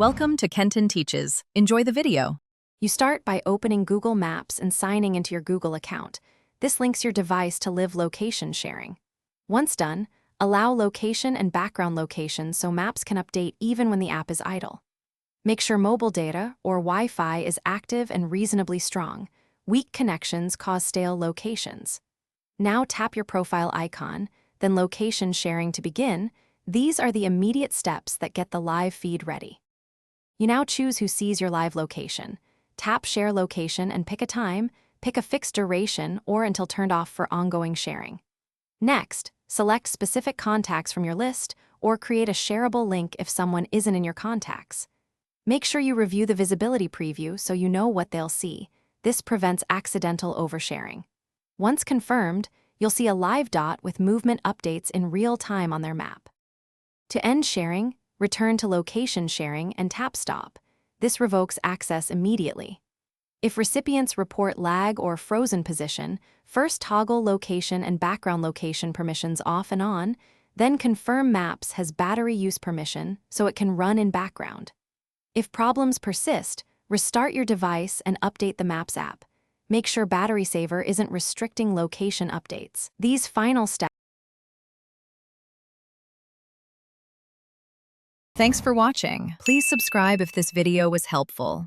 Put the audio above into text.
Welcome to Kenton Teaches. Enjoy the video. You start by opening Google Maps and signing into your Google account. This links your device to live location sharing. Once done, allow location and background location so maps can update even when the app is idle. Make sure mobile data or Wi-Fi is active and reasonably strong. Weak connections cause stale locations. Now tap your profile icon, then location sharing to begin. These are the immediate steps that get the live feed ready. You now choose who sees your live location. Tap Share Location and pick a time, pick a fixed duration or until turned off for ongoing sharing. Next, select specific contacts from your list or create a shareable link if someone isn't in your contacts. Make sure you review the visibility preview so you know what they'll see. This prevents accidental oversharing. Once confirmed, you'll see a live dot with movement updates in real time on their map. To end sharing, return to location sharing and tap Stop. This revokes access immediately. If recipients report lag or frozen position, first toggle location and background location permissions off and on, then confirm Maps has battery use permission so it can run in background. If problems persist, restart your device and update the Maps app. Make sure Battery Saver isn't restricting location updates. These final steps. Thanks for watching. Please subscribe if this video was helpful.